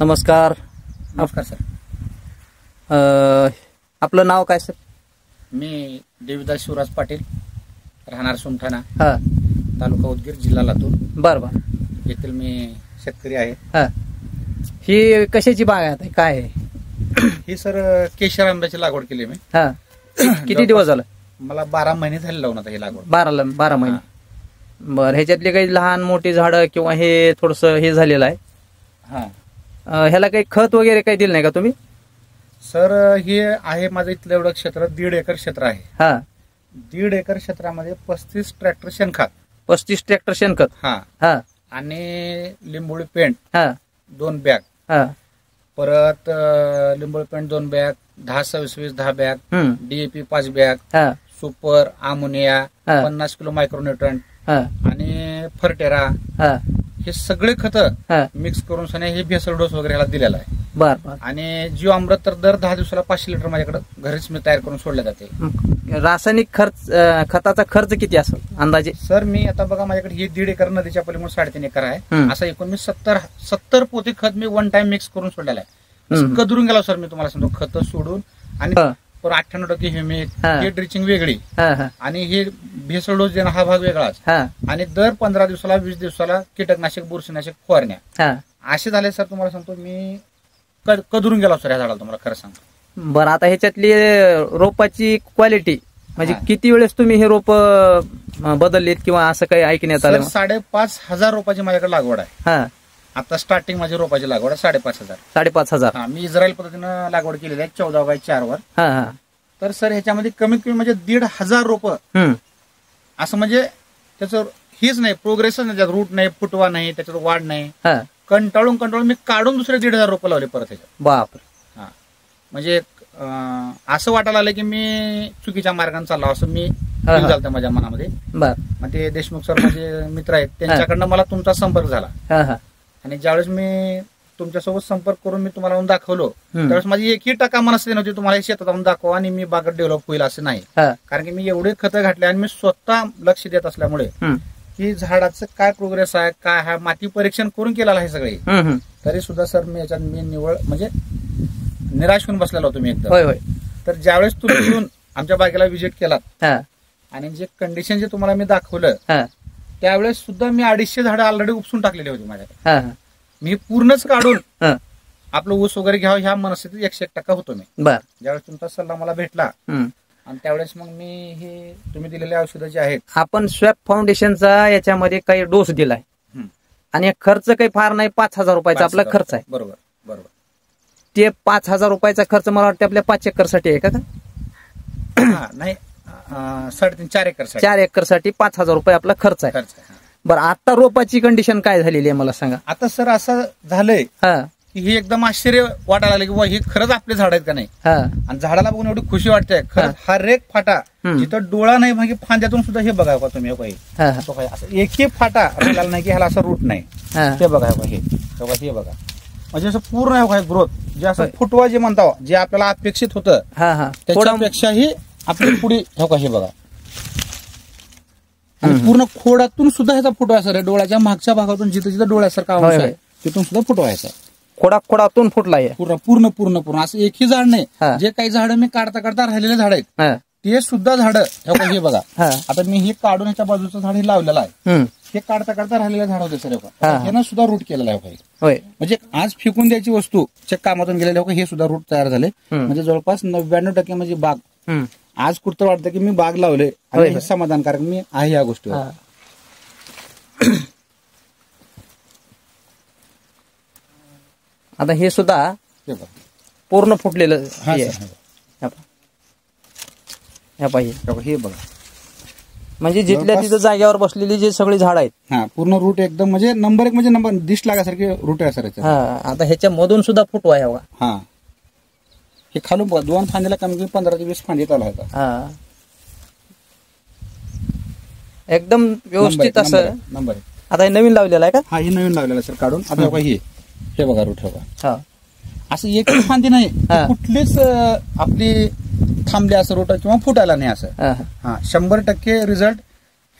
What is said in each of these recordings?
नमस्कार. नमस्कार सर. आपलं नाव काय सर? मी देवीदास शिवराज पाटील, राहणार सुमठाणा, हा, तालुका उदगीर, जिल्हा लातूर. बर बर. येथील मी शेतकरी आहे. हा, ही कशाची बाग आहे, काय आहे ही सर केशर आंब्याची लागवड केली मी. हा, किती दिवस झालं? मला 12 महिने झाले लावून आता ही लागवड. 12 महिने. बर, ह्याच्यातली काही लहान मोठी झाडं किंवा हे थोडस हे झालेलं आहे? हा, ह्याला काही खत वगैरे काही दिलं नाही का तुम्ही? सर हे आहे माझं इथलं एवढं क्षेत्र 1.5 एकर क्षेत्र आहे. हा, 1.5 एकर क्षेत्रामध्ये 35 ट्रॅक्टर शेणखत, 35 ट्रॅक्टर शेणखत. हा हा, आणि लिंबोळी पेंट हा, 2 बॅग, हा, परत लिंबोळी पेंट 2 बॅग, 10-26-20 10 बॅग, DAP 5 बॅग, हा, सुपर, अमोनिया, हा. 50 किलो मायक्रोन्यूट्रंट हा, आणि फर्टेरा, हा, हे सगळे खत हा. मिक्स करून सने हे भेसळ डोस वगैरे ह्याला दिलेला आहे. बर बर. आणि जीव अमृत तर दर 10 दिवसाला 500 लिटर माझ्याकडे घरीच मी तयार करून सोडले जाते. रासायनिक खताचा खर्च किती असेल अंदाजे? सर मी आता बघा माझ्याकडे ही 1.5 एकर नदीच्या पलीकडून 3.5 एकर आहे. असं एकूण मी 70 पोते खत मी वन टाइम मिक्स करून सोडलेला आहे. कदरून गेला सर मी तुम्हाला सांगतो, खत सोडून. आणि 98% ह्युमिक, हे ड्रिचिंग वेगळी, आणि हे भेसळ डोस देणं हा भाग वेगळाच. आणि दर 15 दिवसाला 20 दिवसाला कीटकनाशक, बुरशीनाशक फवारण्या असे झाले सर. तुम्हाला सांगतो मी कदरून गेला सर या झाडाला, तुम्हाला खरं सांगतो. बरं, आता ह्याच्यातली रोपाची क्वालिटी म्हणजे किती वेळेस तुम्ही हे रोप बदललीत किंवा असं काही ऐकण्यात आलं? 5,500 रोपाची माझ्याकडे लागवड आहे. हा, आता स्टार्टिंग माझी रोपाची लागवड आहे 5,500. 5,500. हा, मी इस्रायल पद्धतीनं लागवड केलेली आहे 14x4 वर. हा, हा. तर सर ह्याच्यामध्ये कमीत कमी म्हणजे 1,500 रोप असं, म्हणजे त्याचं हेच नाही, प्रोग्रेसच नाही, त्याच्यात रूट नाही, फुटवा नाही, त्याच्यात वाढ नाही. कंटाळून मी काढून दुसरे 1,500 रोपं लावले परत ह्याच्यात. बाप. हा, म्हणजे असं वाटायला आलं की मी चुकीच्या मार्गाने चाललो असं मी झालं माझ्या मनामध्ये. मग ते देशमुख सर माझे मित्र आहेत, त्यांच्याकडनं मला तुमचा संपर्क झाला. आणि ज्यावेळेस मी तुमच्यासोबत संपर्क करून मी तुम्हाला दाखवलो, त्यावेळेस माझी 1% मनस्थिती नव्हती तुम्हाला शेतात आणून दाखवा आणि मी बागेत डेव्हलप होईल असं नाही. कारण की मी एवढे खतं घातले आणि मी स्वतः लक्ष देत असल्यामुळे की झाडाचं काय प्रोग्रेस आहे, काय आहे, माती परीक्षण करून केलेलं आहे सगळे. तरी सुद्धा सर मी याच्यात निवळ म्हणजे निराश होऊन बसलेला होतो मी एकदम. तर ज्यावेळेस तुम्ही येऊन आमच्या बागेला व्हिजिट केलात आणि जे कंडिशन जे तुम्हाला मी दाखवलं, त्यावेळेस सुद्धा मी 250 झाडं ऑलरेडी उपसून टाकलेली होती माझ्याकडे. मी पूर्णच काढून आपलं ऊस वगैरे घ्यावं ह्या मनस्थितीत 101% होतो मी. ज्यावेळेस तुमचा सल्ला मला भेटला आणि त्यावेळेस मग मी हे तुम्ही दिलेले औषधं जे आहेत, आपण स्वॅप फाउंडेशनचा याच्यामध्ये काही डोस दिलाय आणि खर्च काही फार नाही, 5,000 रुपयाचा आपला खर्च आहे. बरोबर बरोबर. ते 5,000 रुपयाचा खर्च मला वाटतं आपल्या 5 एकर साठी आहे का? नाही, 4.5 एकर 4 एकर साठी 5,000 रुपये आपला खर्च आहे. बरं, आता रोपाची कंडिशन काय झालेली आहे मला सांगा. आता सर असं झालंय की हे एकदम आश्चर्य वाटायला लागलं की हे खरंच आपले झाड आहेत का नाही. आणि झाडाला बघून एवढी खुशी वाटते. खरंच हा रेक फाटा जिथं डोळा नाही, म्हणजे फांद्यातून सुद्धा हे बघा का तुम्ही, असं एकही फाटा राहिला नाही की ह्याला असं रूट नाही. हे बघा हे बघा, म्हणजे असं पूर्ण ग्रोथ, जे असं फुटवा जे म्हणता, जे आपल्याला अपेक्षित होतं त्याच्यापेक्षाही आपली पुढे हे बघा. आणि पूर्ण खोडातून सुद्धा ह्याचा फुटवा सर, डोळ्याच्या मागच्या भागातून जिथं जिथं डोळ्यासारखा अंश आहे तिथून सुद्धा फुटवा यायचा. खोडातून फुटलाय पूर्ण असं एकही झाड नाही. जे काही झाड मी काढता राहिलेले झाड आहेत ते सुद्धा झाड हे बघा. आता मी हे काढून ह्याच्या बाजूचं झाड हे लावलेलं आहे, हे काढता राहिलेलं झाड होते सर. ह्यानं सुद्धा रूट केलेला आहे. म्हणजे आज फेकून द्यायची वस्तू कामातून गेलेले हे सुद्धा रूट तयार झाले. म्हणजे जवळपास 99% म्हणजे बाग आज कुठं वाटतं की मी बाग लावले आणि समाधानकारक मी आहे या गोष्टीवर. आता हे सुद्धा पूर्ण फुटलेलं हे बघा. म्हणजे जिथल्या तिथं जाग्यावर बसलेली जे सगळी झाड आहेत पूर्ण रूट एकदम म्हणजे नंबर 1 म्हणजे नंबर दिश लागासारखे रूट आहे सर. आता ह्याच्या मधून सुद्धा फुटवा आहे बघा. हे खालून 2 फांदीला कमी कमी 15 ते 20 फांदी चालू आहे. एकदम व्यवस्थित असं नंबर. आता हे नवीन लावलेलं आहे का? हे नवीन लावलेलं सर काढून. आता हे बघा रूट बघा. असं एक फांदी नाही, कुठलीच आपली थांबले असं रोट किंवा फुटायला नाही असं. 100% रिझल्ट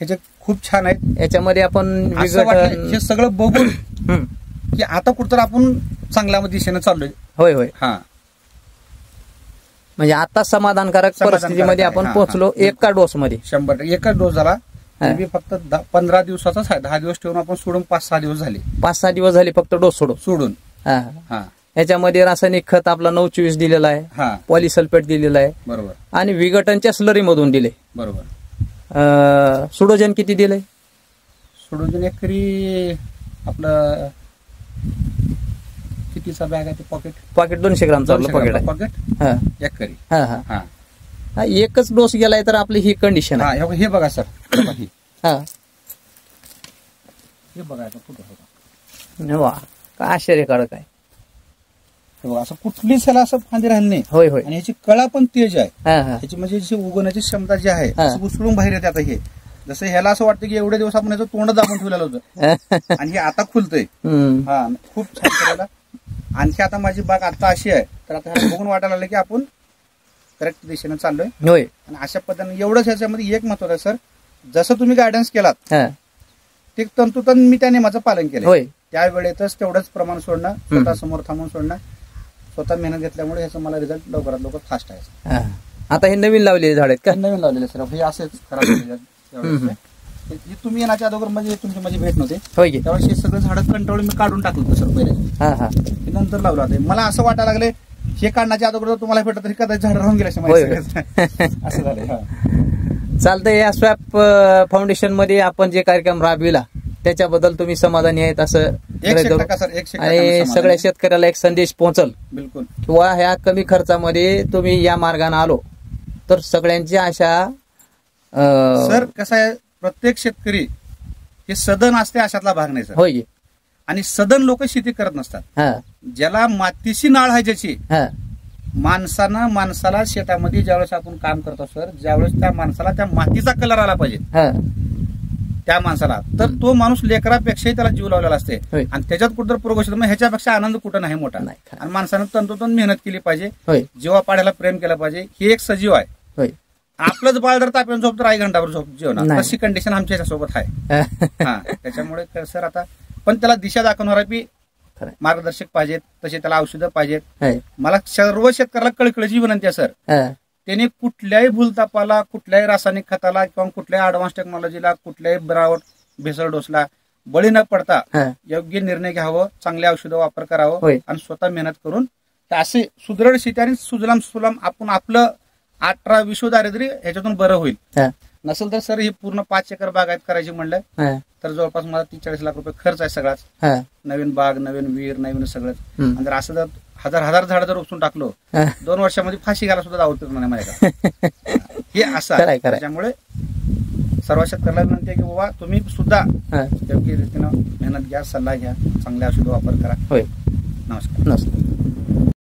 ह्याचे खूप छान आहेत. याच्यामध्ये आपण हे सगळं बघून की आता कुठतर आपण चांगल्या दिशेने चाललोय. होय होय. हा, म्हणजे आता समाधानकारक परिस्थितीमध्ये आपण पोहोचलो. एका डोस मध्ये 100% एकच डोस झाला. फक्त 15 दिवसाचाच आहे. 10 दिवस ठेवून आपण सोडून 5-6 दिवस झाले. 5-6 दिवस झाले फक्त डोस सोडून. याच्यामध्ये रासायनिक खत आपला 9-24 दिलेला आहे, पॉलिसल्फेट दिलेला आहे, बरोबर, आणि विघटनच्या स्लरी मधून दिले, बरोबर. सुडोजन किती दिले? सुडोजन एकरी आपलं कितीचा बॅग आहे ते? पॉकेट 200 ग्रामचं आपलं पॉकेट आहे. पॉकेट एकरी. एकच डोस गेलाय तर आपली ही कंडिशन आहे. हे बघा सर, हे बघा कुठं. वा, काय आश्चर्यकारक आहे. असं कुठलीच ह्याला असं फांदी राहिली नाही. होय होय. आणि याची कळा पण तेज आहे. ह्याची म्हणजे जी उगवण्याची क्षमता जी आहे उसळून बाहेर येते. आता हे जसं ह्याला असं वाटतं की एवढे दिवस आपण याचं तोंड दाबून ठेवलेलं होतं आणि हे आता खुलतंय. खूप छान करायला. आणखी आता माझी बाग आता अशी आहे तर आता ह्याला बघून वाटायला लागलं की आपण करेक्ट दिशेने चाललोय. होय. आणि अशा पद्धतीने एवढंच ह्याच्यामध्ये एक महत्वाचं आहे सर, जसं तुम्ही गायडन्स केलात ते तंतोतंत मी त्या नियमाचं पालन केलं. त्यावेळेतच तेवढंच प्रमाण सोडणं, स्वतः समोर थांबून सोडणं, स्वतः मेहनत घेतल्यामुळे ह्याचं मला रिझल्ट लवकरात लवकर फास्ट आहे. आता हे नवीन लावलेले झाड आहेत का? नवीन लावलेले सर, हे असेच खराब. तुम्ही येण्याच्या अगोदर म्हणजे तुमची माझी भेट नव्हती त्यावेळेस हे सगळं झाडं कंटाळून मी काढून टाकलं सर पहिले, नंतर लावलं होते. मला असं वाटायला लागले हे काढण्याच्या अगोदर तुम्हाला भेटत तरी कदाचित झाड राहून गेले असं झालं. चालतंय. या स्वॅप फाउंडेशन मध्ये आपण जे कार्यक्रम राबविला त्याच्याबद्दल तुम्ही समाधानी आहेत असं, आणि सगळ्या शेतकऱ्याला एक संदेश पोहोचल बिलकुल, किंवा ह्या कमी खर्चामध्ये तुम्ही या मार्गाने आलो तर सगळ्यांची आशा. सर कसं आहे, प्रत्येक शेतकरी हे सदन असते अशातला भाग नाही सर. होय. आणि सदन लोक शेती करत नसतात. ज्याला मातीशी नाळ आहे, ज्याची माणसाला शेतामध्ये ज्यावेळेस आपण काम करतो सर, ज्यावेळेस त्या माणसाला त्या मातीचा कलर आला पाहिजे त्या माणसाला, तर तो माणूस लेकरापेक्षाही त्याला जीव लावलेला असते. आणि त्याच्यात कुठं प्रोग्रेस, मग ह्याच्यापेक्षा आनंद कुठं नाही मोठा. आणि माणसानं तंतोतंत मेहनत केली पाहिजे, जीवा पाड्याला प्रेम केलं पाहिजे. हे एक सजीव आहे. आपलंच बाळ जर ताप्यान झोप तर 1 घंटाभर झोप जेवणार, तशी कंडिशन आमच्या ह्याच्यासोबत आहे. त्याच्यामुळे सर आता पण त्याला दिशा दाखवणारा बी मार्गदर्शक पाहिजेत, तसे त्याला औषधं पाहिजेत. मला सर्व शेतकऱ्याला कळकळीची विनंती आहे सर, त्याने कुठल्याही भूलतापाला, कुठल्याही रासायनिक खताला किंवा कुठल्याही ऍडव्हान्स टेक्नॉलॉजीला, कुठल्याही बनावट भेसळ डोसला बळी न पडता योग्य निर्णय घ्यावं, चांगले औषधं वापर करावं आणि स्वतः मेहनत करून असे सुदृढ शेती आणि सुजलाम सुफलाम आपण आपलं 18-20 दारिद्र्य ह्याच्यातून बरं होईल. नसेल तर सर ही पूर्ण 5 एकर बागायत करायची म्हणलं तर जवळपास मला 30-40 लाख रुपये खर्च आहे सगळाच. नवीन बाग, नवीन विहीर, नवीन सगळंच. आणि जर असं जर हजार झाड जर उपसून टाकलो 2 वर्षामध्ये फाशी घ्यायला सुद्धा आवडत नाही माझ्याकडे. हे असं आहे. त्याच्यामुळे सर्व शेतकऱ्याला विनंती आहे की बाबा तुम्ही सुद्धा योग्य रीतीनं मेहनत घ्या, सल्ला घ्या, चांगले औषध वापर करा. होय. नमस्कार.